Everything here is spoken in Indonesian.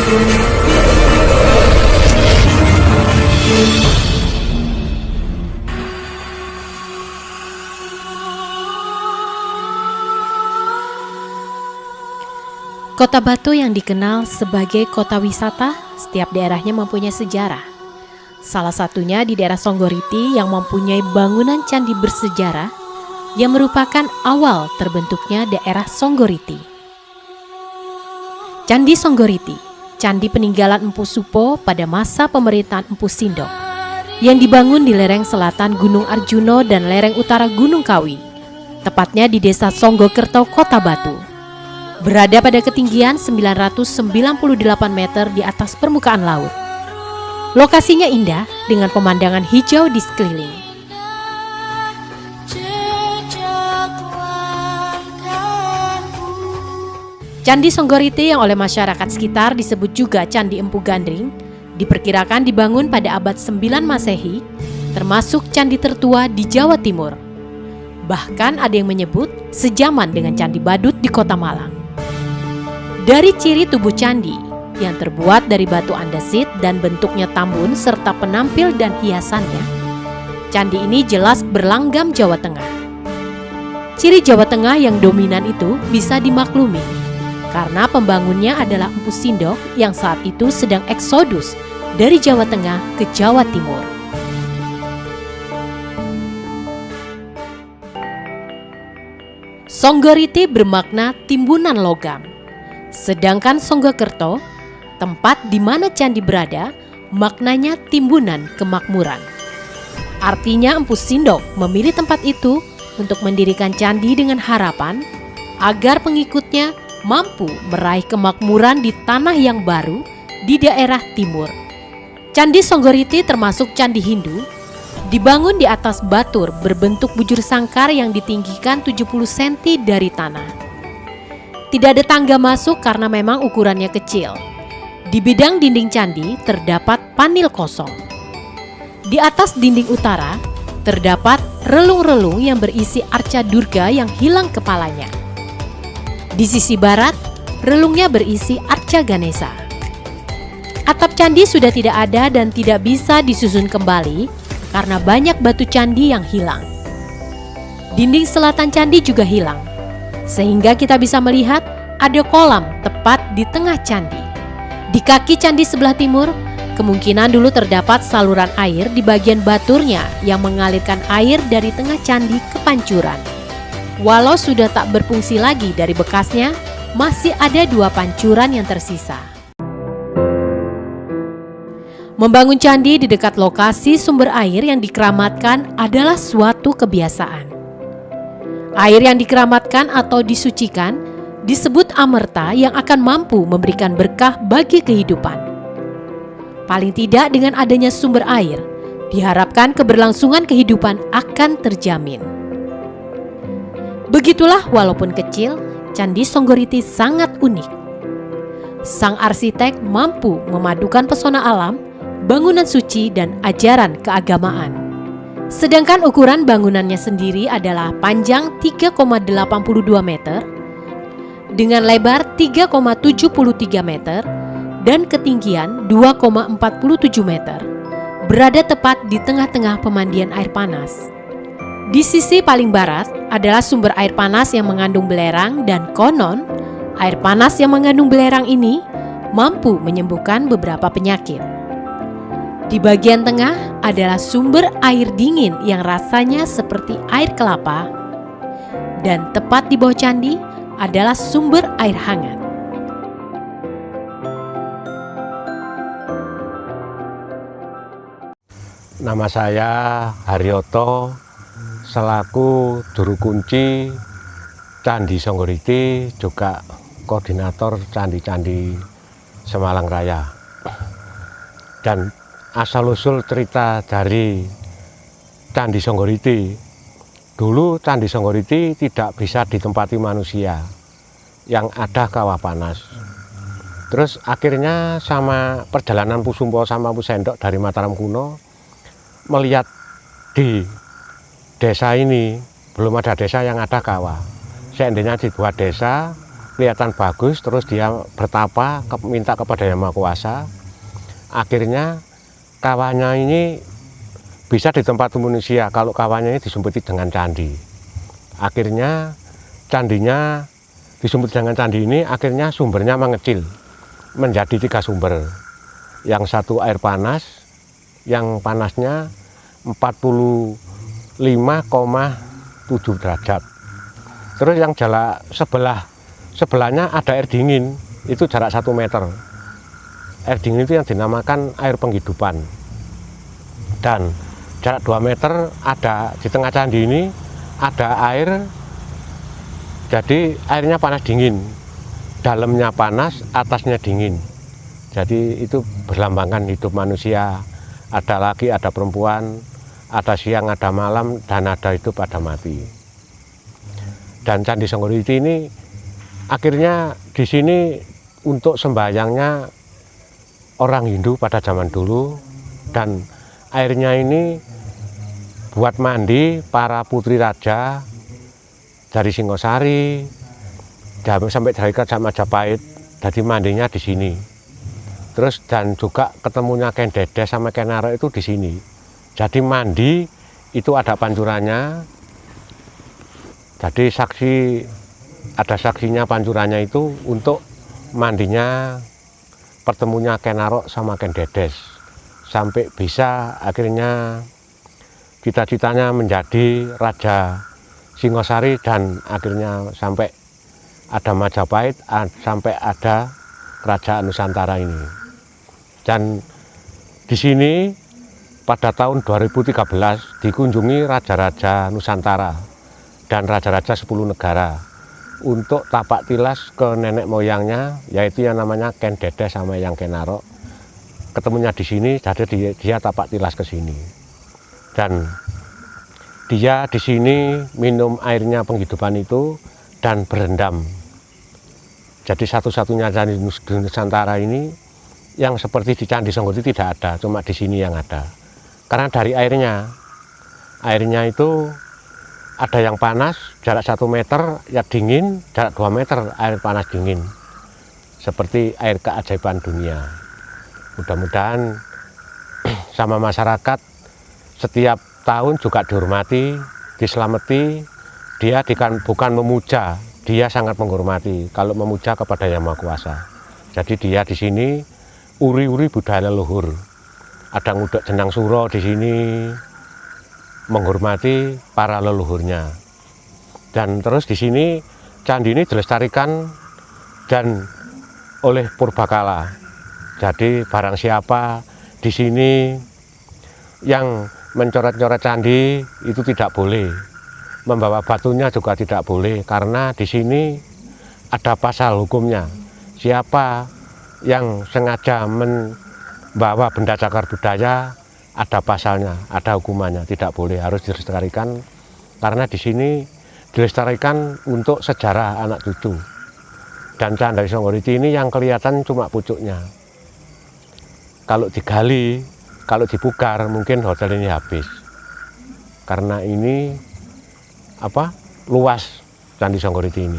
Kota Batu yang dikenal sebagai kota wisata, setiap daerahnya mempunyai sejarah. Salah satunya di daerah Songgoriti yang mempunyai bangunan candi bersejarah yang merupakan awal terbentuknya daerah Songgoriti. Candi Songgoriti, candi peninggalan Empu Supo pada masa pemerintahan Empu Sindok, yang dibangun di lereng selatan Gunung Arjuno dan lereng utara Gunung Kawi, tepatnya di desa Songgokerto, Kota Batu. Berada pada ketinggian 998 meter di atas permukaan laut. Lokasinya indah dengan pemandangan hijau di sekeliling. Candi Songgoriti yang oleh masyarakat sekitar disebut juga Candi Empu Gandring, diperkirakan dibangun pada abad 9 Masehi, termasuk candi tertua di Jawa Timur. Bahkan ada yang menyebut sejaman dengan Candi Badut di Kota Malang. Dari ciri tubuh candi yang terbuat dari batu andesit dan bentuknya tambun serta penampil dan hiasannya, candi ini jelas berlanggam Jawa Tengah. Ciri Jawa Tengah yang dominan itu bisa dimaklumi karena pembangunnya adalah Empu Sindok yang saat itu sedang eksodus dari Jawa Tengah ke Jawa Timur. Songgoriti bermakna timbunan logam. Sedangkan Songgokerto, tempat di mana candi berada, maknanya timbunan kemakmuran. Artinya Empu Sindok memilih tempat itu untuk mendirikan candi dengan harapan agar pengikutnya mampu meraih kemakmuran di tanah yang baru di daerah timur. Candi Songgoriti termasuk candi Hindu, dibangun di atas batur berbentuk bujur sangkar yang ditinggikan 70 cm dari tanah. Tidak ada tangga masuk karena memang ukurannya kecil. Di bidang dinding candi terdapat panil kosong. Di atas dinding utara terdapat relung-relung yang berisi arca Durga yang hilang kepalanya. Di sisi barat, relungnya berisi arca Ganesha. Atap candi sudah tidak ada dan tidak bisa disusun kembali karena banyak batu candi yang hilang. Dinding selatan candi juga hilang, sehingga kita bisa melihat ada kolam tepat di tengah candi. Di kaki candi sebelah timur, kemungkinan dulu terdapat saluran air di bagian baturnya yang mengalirkan air dari tengah candi ke pancuran. Walau sudah tak berfungsi lagi dari bekasnya, masih ada 2 pancuran yang tersisa. Membangun candi di dekat lokasi sumber air yang dikeramatkan adalah suatu kebiasaan. Air yang dikeramatkan atau disucikan disebut amerta yang akan mampu memberikan berkah bagi kehidupan. Paling tidak dengan adanya sumber air, diharapkan keberlangsungan kehidupan akan terjamin. Begitulah walaupun kecil, Candi Songgoriti sangat unik. Sang arsitek mampu memadukan pesona alam, bangunan suci dan ajaran keagamaan. Sedangkan ukuran bangunannya sendiri adalah panjang 3,82 meter dengan lebar 3,73 meter dan ketinggian 2,47 meter. Berada tepat di tengah-tengah pemandian air panas. Di sisi paling barat adalah sumber air panas yang mengandung belerang dan konon air panas yang mengandung belerang ini mampu menyembuhkan beberapa penyakit. Di bagian tengah adalah sumber air dingin yang rasanya seperti air kelapa, dan tepat di bawah candi adalah sumber air hangat. Nama saya Haryoto, selaku juru kunci Candi Songgoriti, juga koordinator candi-candi Semalang Raya. Dan asal-usul cerita dari Candi Songgoriti, dulu Candi Songgoriti tidak bisa ditempati manusia, yang ada kawah panas. Terus akhirnya sama perjalanan Empu Supo sama Empu Sendok dari Mataram kuno, melihat di desa ini belum ada desa yang ada kawah. Seandainya dibuat desa, kelihatan bagus, terus dia bertapa, minta kepada Yang Maha Kuasa. Akhirnya kawahnya ini bisa ditempati manusia kalau kawahnya ini disumputi dengan candi. Akhirnya candinya disumputi dengan candi ini, akhirnya sumbernya mengecil menjadi 3 sumber. Yang satu air panas, yang panasnya 45,7 derajat. Terus yang jarak sebelahnya ada air dingin, itu jarak 1 meter. Air dingin itu yang dinamakan air penghidupan. Dan jarak 2 meter ada di tengah candi ini ada air, jadi airnya panas dingin, dalamnya panas, atasnya dingin. Jadi itu berlambangkan hidup manusia, ada laki, ada perempuan, ada siang, ada malam, dan ada hidup, ada mati. Dan Candi Songgoriti ini akhirnya di sini untuk sembahyangnya orang Hindu pada zaman dulu, dan airnya ini buat mandi para putri raja dari Singosari sampai dari Kerajaan Majapahit, jadi mandinya di sini. Terus dan juga ketemunya Ken Dedes sama Ken Arok itu di sini. Jadi mandi itu ada pancurannya. Jadi ada saksinya pancurannya itu untuk mandinya pertemunya Ken Arok sama Ken Dedes. Sampai bisa akhirnya cita-citanya menjadi Raja Singosari, dan akhirnya sampai ada Majapahit, sampai ada Kerajaan Nusantara ini. Dan di sini pada tahun 2013 dikunjungi raja-raja Nusantara dan raja-raja 10 negara untuk tapak tilas ke nenek moyangnya, yaitu yang namanya Ken Dedes sama yang Ken Arok. Ketemunya di sini, jadi dia tapak tilas ke sini. Dan dia di sini minum airnya penghidupan itu dan berendam. Jadi satu-satunya candi Nusantara ini yang seperti di Candi Songgoriti tidak ada, cuma di sini yang ada. Karena dari airnya itu ada yang panas, jarak 1 meter, ya dingin, jarak 2 meter, air panas dingin. Seperti air keajaiban dunia. Mudah-mudahan sama masyarakat setiap tahun juga dihormati, diselamati. Dia bukan memuja, dia sangat menghormati kalau memuja kepada Yang Maha Kuasa. Jadi dia di sini uri-uri budaya leluhur. Ada ngudek jenang suro di sini, menghormati para leluhurnya. Dan terus di sini candi ini dilestarikan dan oleh Purbakala. Jadi barang siapa di sini yang mencoret-coret candi itu tidak boleh. Membawa batunya juga tidak boleh, karena di sini ada pasal hukumnya. Siapa yang sengaja membawa benda cagar budaya, ada pasalnya, ada hukumannya, tidak boleh, harus dilestarikan. Karena di sini dilestarikan untuk sejarah anak cucu. Dan Candi Songgoriti ini yang kelihatan cuma pucuknya. Kalau digali, kalau dibukar, mungkin hotel ini habis. Karena ini luas Candi Songgoriti ini.